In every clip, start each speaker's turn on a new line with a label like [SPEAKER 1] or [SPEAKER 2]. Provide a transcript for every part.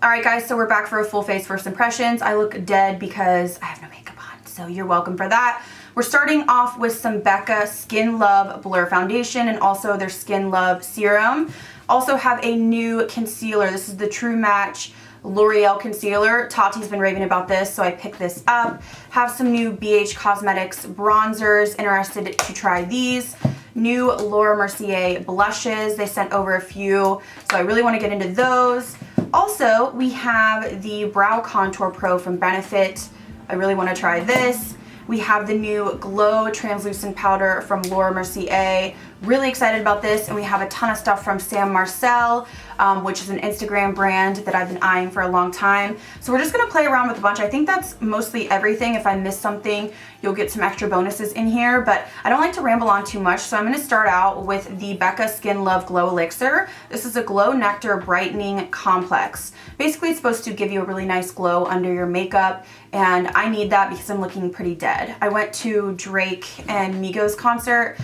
[SPEAKER 1] Alright guys, so we're back for a full face first impressions. I look dead because I have no makeup on, so you're welcome for that. We're starting off with some Becca Skin Love Blur Foundation and also their Skin Love Serum. Also have a new concealer. This is the True Match L'Oreal concealer. Tati's been raving about this, so I picked this up. Have some new BH Cosmetics bronzers. Interested to try these. New Laura Mercier blushes. They sent over a few, so I really want to get into those. Also, we have the Brow Contour Pro from Benefit. I really want to try this. We have the new Glow Translucent Powder from Laura Mercier. Really excited about this. And we have a ton of stuff from Marcel, which is an Instagram brand that I've been eyeing for a long time. So we're just going to play around with a bunch. I think that's mostly everything. If I miss something, you'll get some extra bonuses in here. But I don't like to ramble on too much, so I'm going to start out with the Becca Skin Love Glow Elixir. This is a Glow Nectar Brightening Complex. Basically, it's supposed to give you a really nice glow under your makeup, and I need that because I'm looking pretty dead. I went to Drake and Migos concert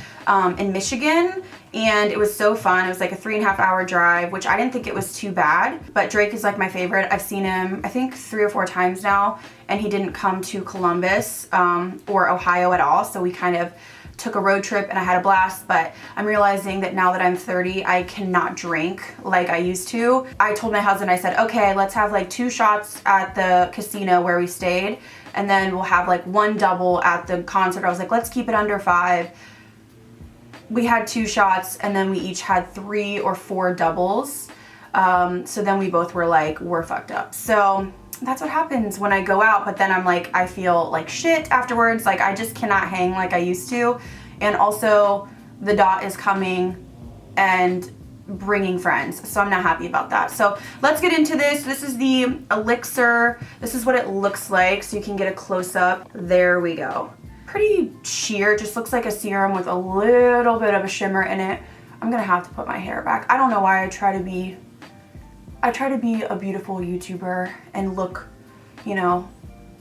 [SPEAKER 1] in Michigan, and it was so fun. It was like a 3.5 hour drive, which I didn't think it was too bad, but Drake is like my favorite. I've seen him, I think 3 or 4 times now, and he didn't come to Columbus or Ohio at all, so we kind of took a road trip and I had a blast. But I'm realizing that now that I'm 30, I cannot drink like I used to. I told my husband, I said, okay, let's have like 2 shots at the casino where we stayed, and then we'll have like 1 double at the concert. I was like, let's keep it under 5. We had 2 shots, and then we each had 3 or 4 doubles. So then we both were like, we're fucked up. So that's what happens when I go out, but then I'm like, I feel like shit afterwards. Like, I just cannot hang like I used to. And also, the dot is coming and bringing friends, so I'm not happy about that. So let's get into this. This is the Elixir. This is what it looks like, so you can get a close-up. There we go. Pretty sheer. It just looks like a serum with a little bit of a shimmer in it. I'm gonna have to put my hair back. I don't know why I try to be a beautiful YouTuber and look, you know,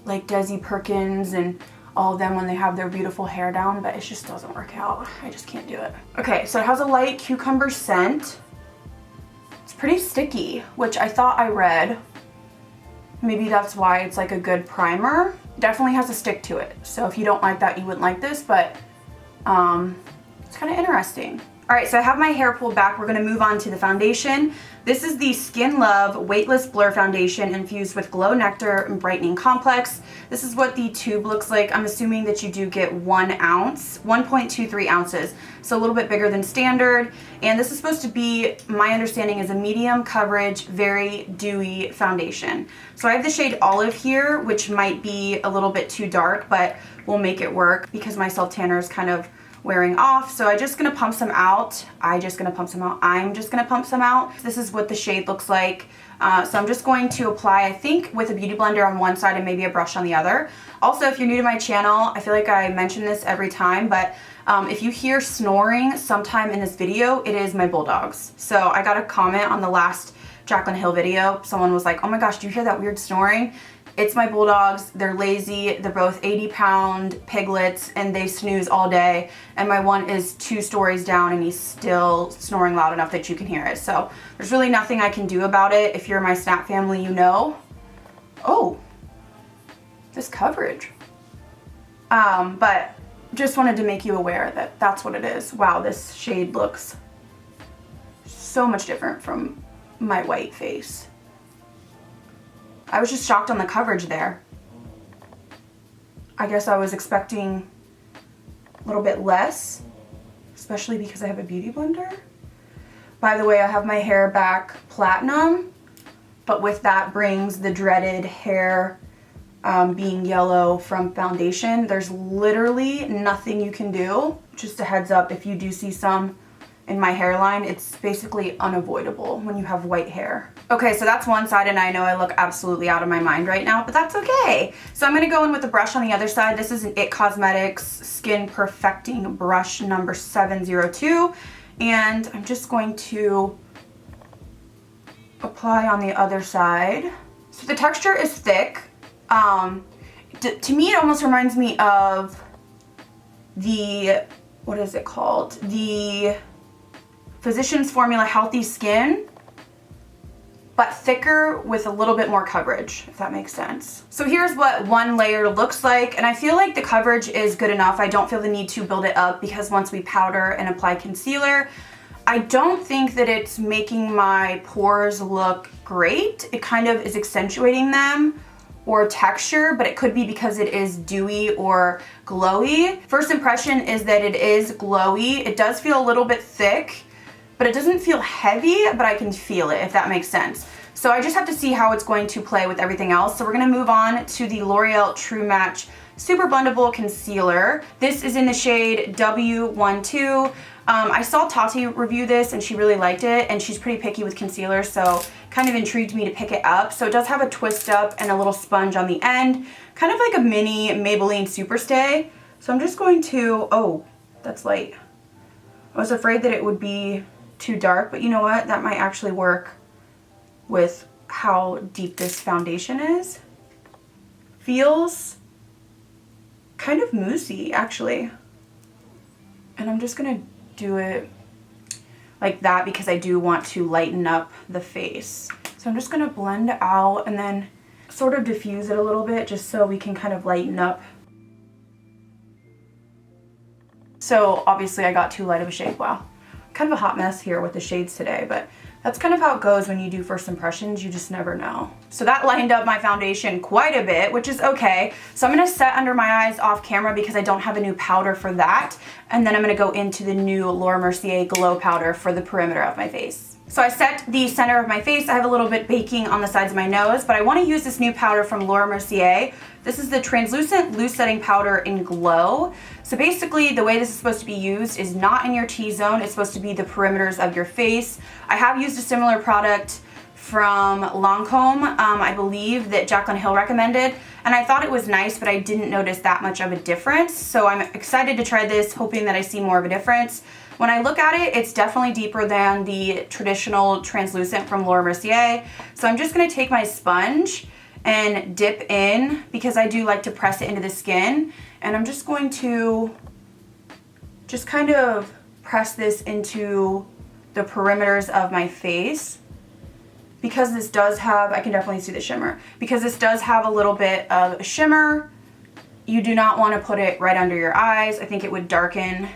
[SPEAKER 1] like Desi Perkins and all of them when they have their beautiful hair down, but it just doesn't work out. I just can't do it. Okay, so it has a light cucumber scent. It's pretty sticky, which I thought I read. Maybe that's why it's like a good primer. Definitely has a stick to it. So if you don't like that, you wouldn't like this, but it's kind of interesting. All right, so I have my hair pulled back. We're gonna move on to the foundation. This is the Skin Love Weightless Blur Foundation infused with Glow Nectar and Brightening Complex. This is what the tube looks like. I'm assuming that you do get 1 ounce, 1.23 ounces. So a little bit bigger than standard. And this is supposed to be, my understanding, is a medium coverage, very dewy foundation. So I have the shade Olive here, which might be a little bit too dark, but we'll make it work because my self tanner is kind of wearing off. So I'm just gonna pump some out. I'm just gonna pump some out. This is what the shade looks like. So I'm just going to apply, I think, with a beauty blender on one side and maybe a brush on the other. Also, if you're new to my channel, I feel like I mention this every time, but if you hear snoring sometime in this video, it is my bulldogs. So I got a comment on the last Jaclyn Hill video. Someone was like, oh my gosh, do you hear that weird snoring? It's my bulldogs. They're lazy. They're both 80-pound piglets, and they snooze all day. And my one is 2 stories down, and he's still snoring loud enough that you can hear it. So there's really nothing I can do about it. If you're my Snap family, you know. Oh, this coverage. But just wanted to make you aware that that's what it is. Wow, this shade looks so much different from my white face. I was just shocked on the coverage there. I guess I was expecting a little bit less, especially because I have a beauty blender. By the way, I have my hair back platinum, but with that brings the dreaded hair being yellow from foundation. There's literally nothing you can do. Just a heads up, if you do see some in my hairline, it's basically unavoidable when you have white hair. Okay, so that's one side, and I know I look absolutely out of my mind right now, but that's okay. So I'm gonna go in with a brush on the other side. This is an IT Cosmetics Skin Perfecting Brush number 702, and I'm just going to apply on the other side. So the texture is thick. To me, it almost reminds me of the, what is it called? The Physicians Formula Healthy Skin. but thicker with a little bit more coverage, if that makes sense. So here's what one layer looks like, and I feel like the coverage is good enough. I don't feel the need to build it up because once we powder and apply concealer, I don't think that it's making my pores look great. It kind of is accentuating them or texture, but it could be because it is dewy or glowy. First impression is that it is glowy. It does feel a little bit thick, but it doesn't feel heavy, but I can feel it, if that makes sense. So I just have to see how it's going to play with everything else. So we're gonna move on to the L'Oreal True Match Super Blendable Concealer. This is in the shade W12. I saw Tati review this and she really liked it, and she's pretty picky with concealer, so kind of intrigued me to pick it up. So it does have a twist up and a little sponge on the end, kind of like a mini Maybelline Superstay. So I'm just going to, oh, that's light. I was afraid that it would be too dark, but you know what? That might actually work with how deep this foundation is. Feels kind of moussey, actually. And I'm just gonna do it like that because I do want to lighten up the face. So I'm just gonna blend out and then sort of diffuse it a little bit just so we can kind of lighten up. So obviously I got too light of a shade. Wow, kind of a hot mess here with the shades today, but that's kind of how it goes when you do first impressions. You just never know. So that lightened up my foundation quite a bit, which is okay. So I'm gonna set under my eyes off camera because I don't have a new powder for that. And then I'm gonna go into the new Laura Mercier Glow Powder for the perimeter of my face. So I set the center of my face. I have a little bit baking on the sides of my nose, but I wanna use this new powder from Laura Mercier. This is the Translucent Loose Setting Powder in Glow. So basically the way this is supposed to be used is not in your T-zone. It's supposed to be the perimeters of your face. I have used a similar product from Lancome, I believe, that Jaclyn Hill recommended, and I thought it was nice, but I didn't notice that much of a difference. So I'm excited to try this, hoping that I see more of a difference. When I look at it, it's definitely deeper than the traditional translucent from Laura Mercier. So I'm just gonna take my sponge and dip in because I do like to press it into the skin. And I'm just going to just kind of press this into the perimeters of my face. Because this does have, I can definitely see the shimmer. Because this does have a little bit of shimmer, you do not want to put it right under your eyes. I think it would darken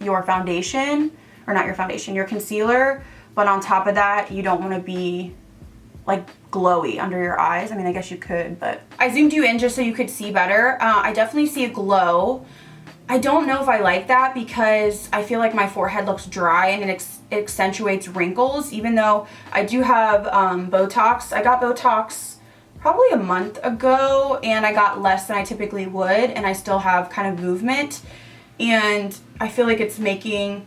[SPEAKER 1] your foundation, or not your foundation, your concealer. But on top of that, you don't want to be like glowy under your eyes. I mean, I guess you could, but I zoomed you in just so you could see better. I definitely see a glow. I don't know if I like that because I feel like my forehead looks dry and it accentuates wrinkles, even though I do have Botox. I got Botox probably a month ago and I got less than I typically would, and I still have kind of movement, and I feel like it's making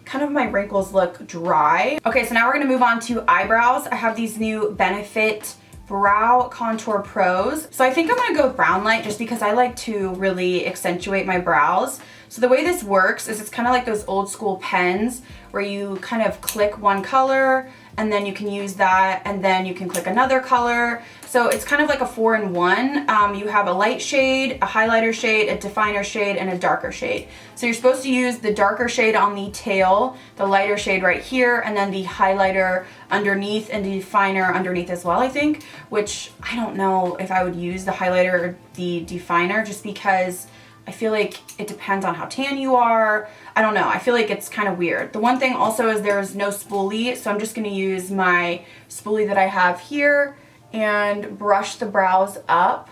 [SPEAKER 1] kind of my wrinkles look dry. Okay, so now we're gonna move on to eyebrows. I have these new Benefit Brow Contour Pros. So I think I'm gonna go brown light just because I like to really accentuate my brows. So the way this works is it's kind of like those old school pens where you kind of click one color and then you can use that, and then you can click another color. So it's kind of like a 4-in-1. You have a light shade, a highlighter shade, a definer shade, and a darker shade. So you're supposed to use the darker shade on the tail, the lighter shade right here, and then the highlighter underneath and the definer underneath as well, I think, which I don't know if I would use the highlighter or the definer just because I feel like it depends on how tan you are. I don't know. I feel like it's kind of weird. The one thing also is there's no spoolie, so I'm just going to use my spoolie that I have here and brush the brows up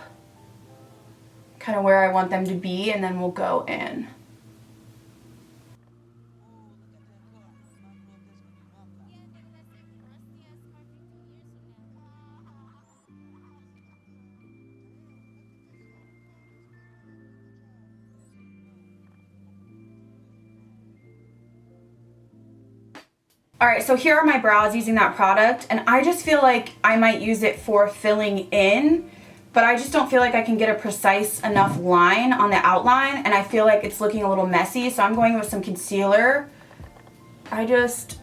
[SPEAKER 1] kind of where I want them to be, and then we'll go in. All right, so here are my brows using that product, and I just feel like I might use it for filling in, but I just don't feel like I can get a precise enough line on the outline, and I feel like it's looking a little messy, so I'm going with some concealer. I just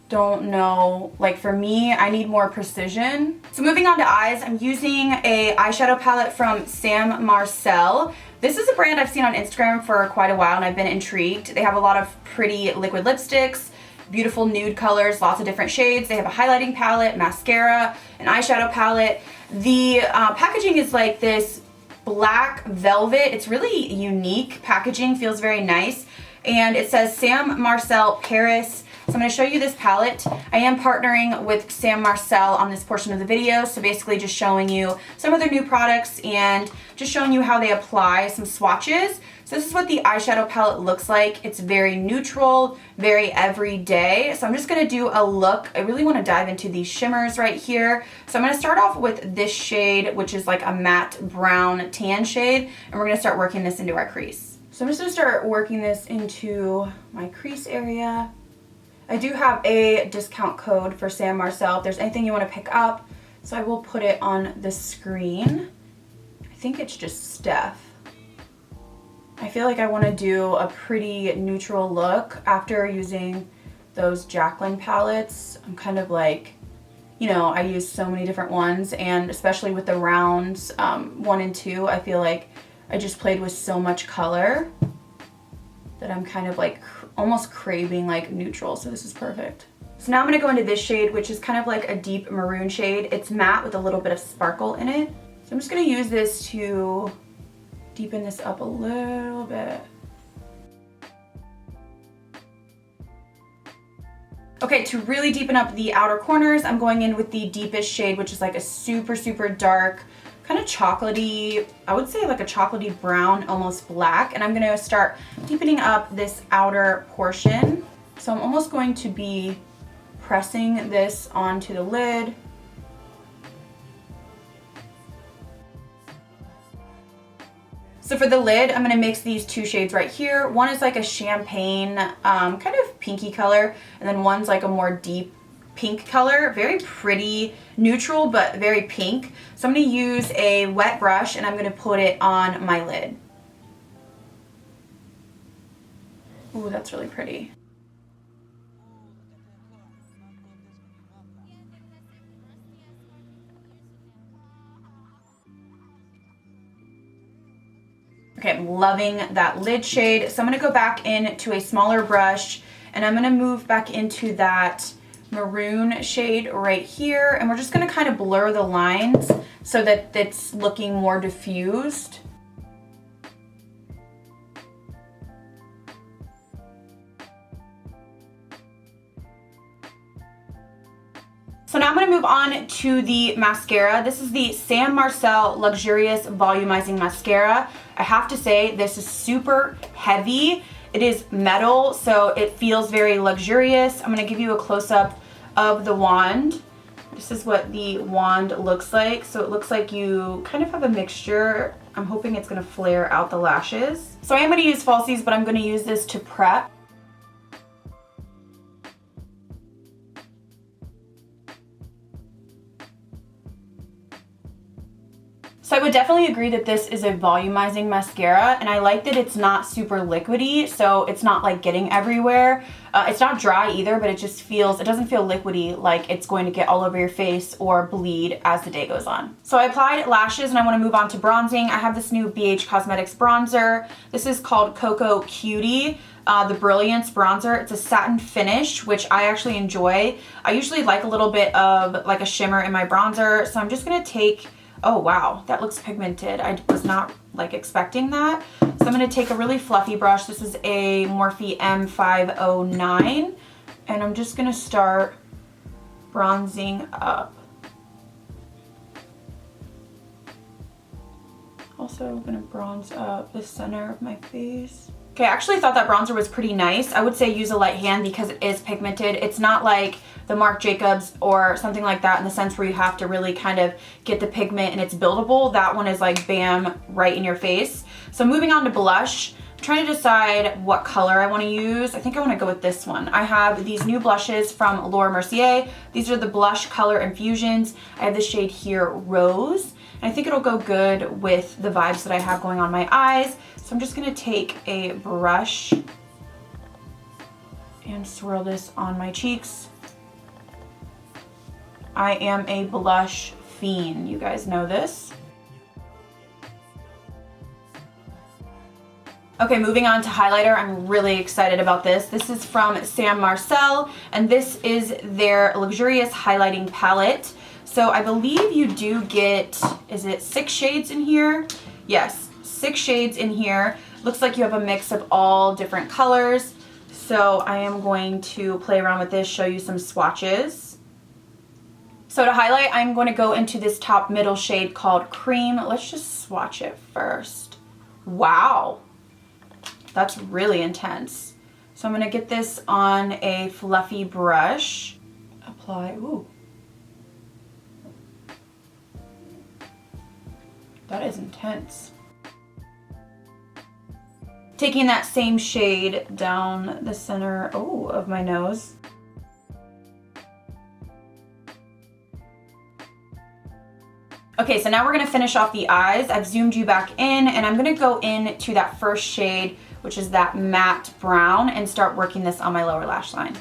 [SPEAKER 1] don't know, like for me, I need more precision. So moving on to eyes, I'm using a eyeshadow palette from Sam Marcel. This is a brand I've seen on Instagram for quite a while, and I've been intrigued. They have a lot of pretty liquid lipsticks beautiful nude colors, lots of different shades. They have a highlighting palette, mascara, an eyeshadow palette. The packaging is like this black velvet. It's really unique packaging, feels very nice. And it says Sam Marcel Paris. So I'm going to show you this palette. I am partnering with Sam Marcel on this portion of the video. So basically just showing you some of their new products and just showing you how they apply some swatches. So this is what the eyeshadow palette looks like. It's very neutral, very everyday. So I'm just going to do a look. I really want to dive into these shimmers right here. So I'm going to start off with this shade, which is like a matte brown tan shade. And we're going to start working this into our crease. So I'm just going to start working this into my crease area. I do have a discount code for Sam Marcel if there's anything you want to pick up. So I will put it on the screen. I think it's just Steph. I feel like I want to do a pretty neutral look after using those Jaclyn palettes. I'm kind of like, you know, I use so many different ones, and especially with the rounds 1 and 2, I feel like I just played with so much color that I'm kind of like almost craving like neutral, so this is perfect. So now I'm going to go into this shade, which is kind of like a deep maroon shade. It's matte with a little bit of sparkle in it. So I'm just going to use this to deepen this up a little bit. Okay, to really deepen up the outer corners, I'm going in with the deepest shade, which is like a super, super dark, kind of chocolatey, I would say like a chocolatey brown, almost black. And I'm gonna start deepening up this outer portion. So I'm almost going to be pressing this onto the lid. So for the lid, I'm going to mix these 2 shades right here. One is like a champagne, kind of pinky color, and then one's like a more deep pink color. Very pretty, neutral, but very pink. So I'm going to use a wet brush and I'm going to put it on my lid. Ooh, that's really pretty. Okay, I'm loving that lid shade. So I'm going to go back into a smaller brush and I'm going to move back into that maroon shade right here. And we're just going to kind of blur the lines so that it's looking more diffused. So now I'm going to move on to the mascara. This is the Sam Marcel Luxurious Volumizing Mascara. I have to say this is super heavy. It is metal, so it feels very luxurious. I'm going to give you a close-up of the wand. This is what the wand looks like. So it looks like you kind of have a mixture. I'm hoping it's going to flare out the lashes. So I am going to use falsies, but I'm going to use this to prep. So I would definitely agree that this is a volumizing mascara, and I like that it's not super liquidy, so it's not like getting everywhere. It's not dry either, but it just feels, it doesn't feel liquidy like it's going to get all over your face or bleed as the day goes on. So I applied lashes and I want to move on to bronzing. I have this new BH Cosmetics bronzer. This is called Cocoa Cutie. The Brilliance bronzer. It's a satin finish, which I actually enjoy. I usually like a little bit of like a shimmer in my bronzer, so I'm just going to take, oh wow, that looks pigmented. I was not like expecting that. So I'm going to take a really fluffy brush. This is a Morphe M509, and I'm just going to start bronzing up. Also, I'm going to bronze up the center of my face. Okay, I actually thought that bronzer was pretty nice. I would say use a light hand because it is pigmented. It's not like the Marc Jacobs or something like that in the sense where you have to really kind of get the pigment and it's buildable. That one is like bam, right in your face. So moving on to blush, I'm trying to decide what color I want to use. I think I want to go with this one. I have these new blushes from Laura Mercier. These are the blush color infusions. I have the shade here, Rose. And I think it'll go good with the vibes that I have going on my eyes. So I'm just going to take a brush and swirl this on my cheeks. I am a blush fiend. You guys know this. Okay, moving on to highlighter. I'm really excited about this. This is from Marcel, and this is their Luxurious Highlighting Palette. So I believe you do get, is it 6 shades in here? Yes, 6 shades in here. Looks like you have a mix of all different colors. So I am going to play around with this, show you some swatches. So to highlight, I'm going to go into this top middle shade called Cream. Let's just swatch it first. Wow. That's really intense. So I'm going to get this on a fluffy brush. Apply, ooh. That is intense. Taking that same shade down the center, of my nose. Okay, so now we're gonna finish off the eyes. I've zoomed you back in, and I'm gonna go into that first shade, which is that matte brown, and start working this on my lower lash line.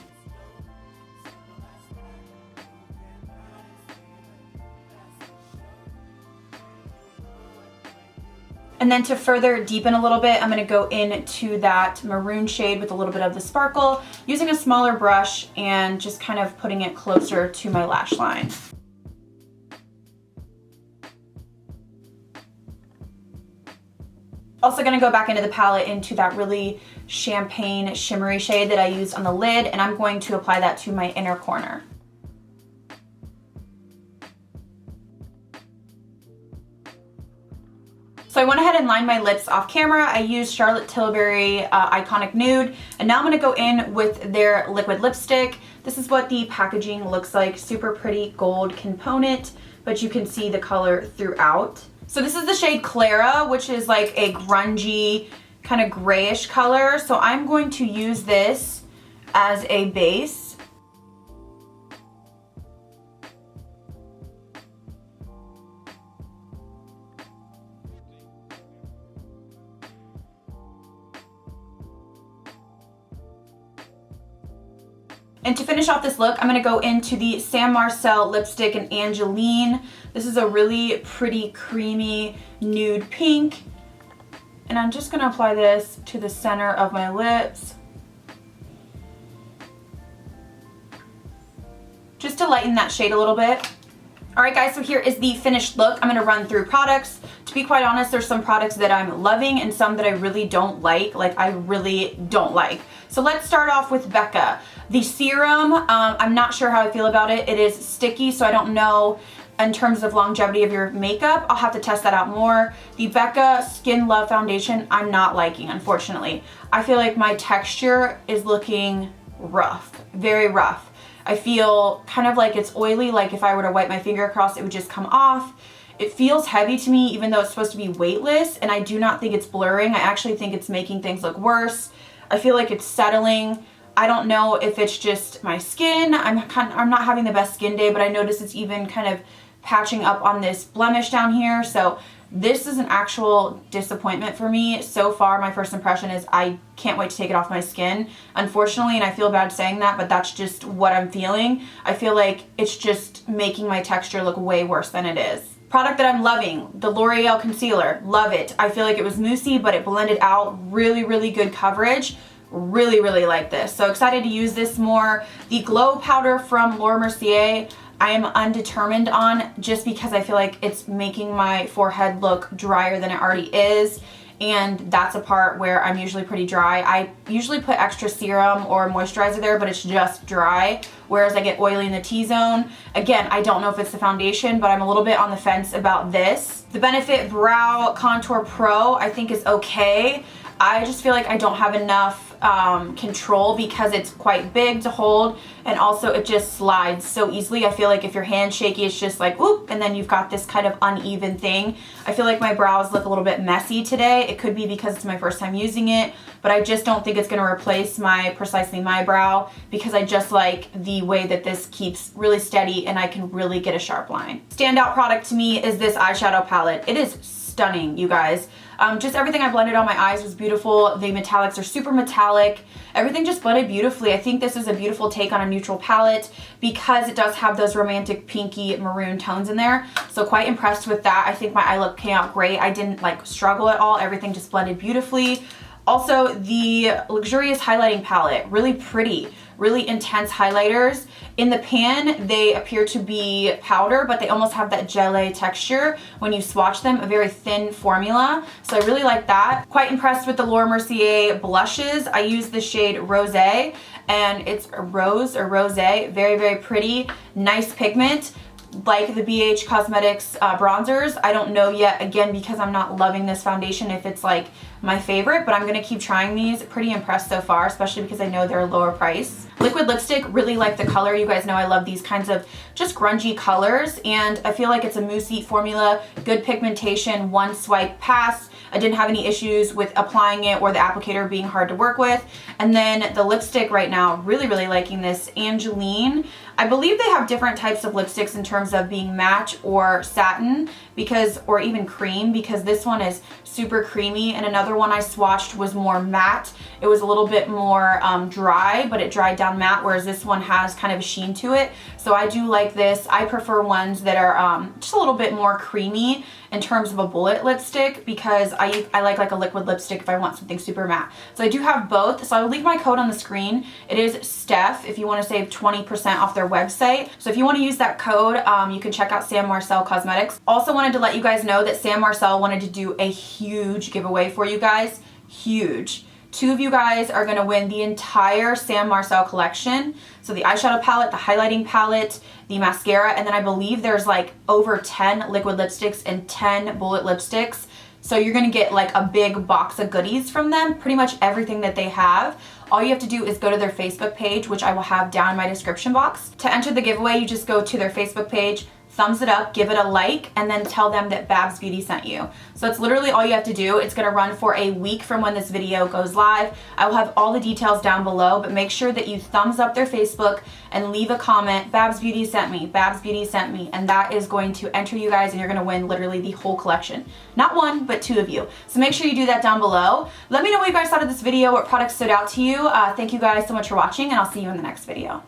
[SPEAKER 1] And then to further deepen a little bit, I'm gonna go into that maroon shade with a little bit of the sparkle, using a smaller brush and just kind of putting it closer to my lash line. Also gonna go back into the palette into that really champagne shimmery shade that I used on the lid, and I'm going to apply that to my inner corner. So I went ahead and lined my lips off camera. I used Charlotte Tilbury Iconic Nude, and now I'm gonna go in with their liquid lipstick. This is what the packaging looks like. Super pretty gold component, but you can see the color throughout. So this is the shade Clara, which is like a grungy, kind of grayish color. So I'm going to use this as a base. And to finish off this look, I'm gonna go into the Marcel lipstick in Angeline. This is a really pretty creamy nude pink. And I'm just gonna apply this to the center of my lips, just to lighten that shade a little bit. All right guys, so here is the finished look. I'm gonna run through products. To be quite honest, there's some products that I'm loving and some that I really don't like. I really don't like. So let's start off with Becca. The serum, I'm not sure how I feel about it. It is sticky, so I don't know in terms of longevity of your makeup. I'll have to test that out more. The Becca Skin Love Foundation, I'm not liking, unfortunately. I feel like my texture is looking rough, very rough. I feel kind of like it's oily, like if I were to wipe my finger across, it would just come off. It feels heavy to me, even though it's supposed to be weightless, and I do not think it's blurring. I actually think it's making things look worse. I feel like it's settling. I don't know if it's just my skin. I'm not having the best skin day, but I notice it's even kind of patching up on this blemish down here. So this is an actual disappointment for me. So far, my first impression is I can't wait to take it off my skin. Unfortunately, and I feel bad saying that, but that's just what I'm feeling. I feel like it's just making my texture look way worse than it is. Product that I'm loving, the L'Oreal Concealer. Love it. I feel like it was moussey, but it blended out. Really, really good coverage. Really, really like this. So excited to use this more. The Glow Powder from Laura Mercier, I am undetermined on, just because I feel like it's making my forehead look drier than it already is. And that's a part where I'm usually pretty dry. I usually put extra serum or moisturizer there, but it's just dry, whereas I get oily in the T-zone. Again, I don't know if it's the foundation, but I'm a little bit on the fence about this. The Benefit Brow Contour Pro I think is okay. I just feel like I don't have enough control because it's quite big to hold, and also it just slides so easily. I feel like if your hand's shaky, it's just like whoop, and then you've got this kind of uneven thing. I feel like my brows look a little bit messy today. It could be because it's my first time using it, but I just don't think it's going to replace my Precisely My Brow, because I just like the way that this keeps really steady and I can really get a sharp line. Standout product to me is this eyeshadow palette. It is stunning, you guys. Just everything I blended on my eyes was beautiful. The metallics are super metallic. Everything just blended beautifully. I think this is a beautiful take on a neutral palette because it does have those romantic pinky maroon tones in there. So quite impressed with that. I think my eye look came out great. I didn't like struggle at all. Everything just blended beautifully. Also, the Luxurious Highlighting Palette, really pretty, really intense highlighters. In the pan, they appear to be powder, but they almost have that gelée texture when you swatch them, a very thin formula. So I really like that. Quite impressed with the Laura Mercier blushes. I use the shade Rosé, and it's a rose or rosé, very, very pretty, nice pigment. Like the BH Cosmetics bronzers. I don't know yet, again, because I'm not loving this foundation, if it's like my favorite, but I'm gonna keep trying these. Pretty impressed so far, especially because I know they're a lower price. Liquid lipstick, really like the color. You guys know I love these kinds of just grungy colors, and I feel like it's a mousse formula, good pigmentation, one swipe pass. I didn't have any issues with applying it or the applicator being hard to work with. And then the lipstick right now, really, really liking this Angeline. I believe they have different types of lipsticks in terms of being matte or satin, or even cream, because this one is super creamy, and another one I swatched was more matte. It was a little bit more dry, but it dried down matte, whereas this one has kind of a sheen to it. So I do like this. I prefer ones that are just a little bit more creamy in terms of a bullet lipstick, because I like a liquid lipstick if I want something super matte. So I do have both. So I will leave my code on the screen. It is Steph if you want to save 20% off their website. So if you want to use that code, you can check out Sam Marcel Cosmetics. Also wanted to let you guys know that Sam Marcel wanted to do a huge giveaway for you guys. Huge. 2 of you guys are going to win the entire Sam Marcel collection. So the eyeshadow palette, the highlighting palette, the mascara, and then I believe there's like over 10 liquid lipsticks and 10 bullet lipsticks. So you're going to get like a big box of goodies from them, pretty much everything that they have. All you have to do is go to their Facebook page, which I will have down in my description box. To enter the giveaway, you just go to their Facebook page, thumbs it up, give it a like, and then tell them that BabsBeauty sent you. So it's literally all you have to do. It's gonna run for a week from when this video goes live. I will have all the details down below, but make sure that you thumbs up their Facebook and leave a comment, BabsBeauty sent me, BabsBeauty sent me, and that is going to enter you guys, and you're gonna win literally the whole collection. Not one, but 2 of you. So make sure you do that down below. Let me know what you guys thought of this video, what products stood out to you. Thank you guys so much for watching, and I'll see you in the next video.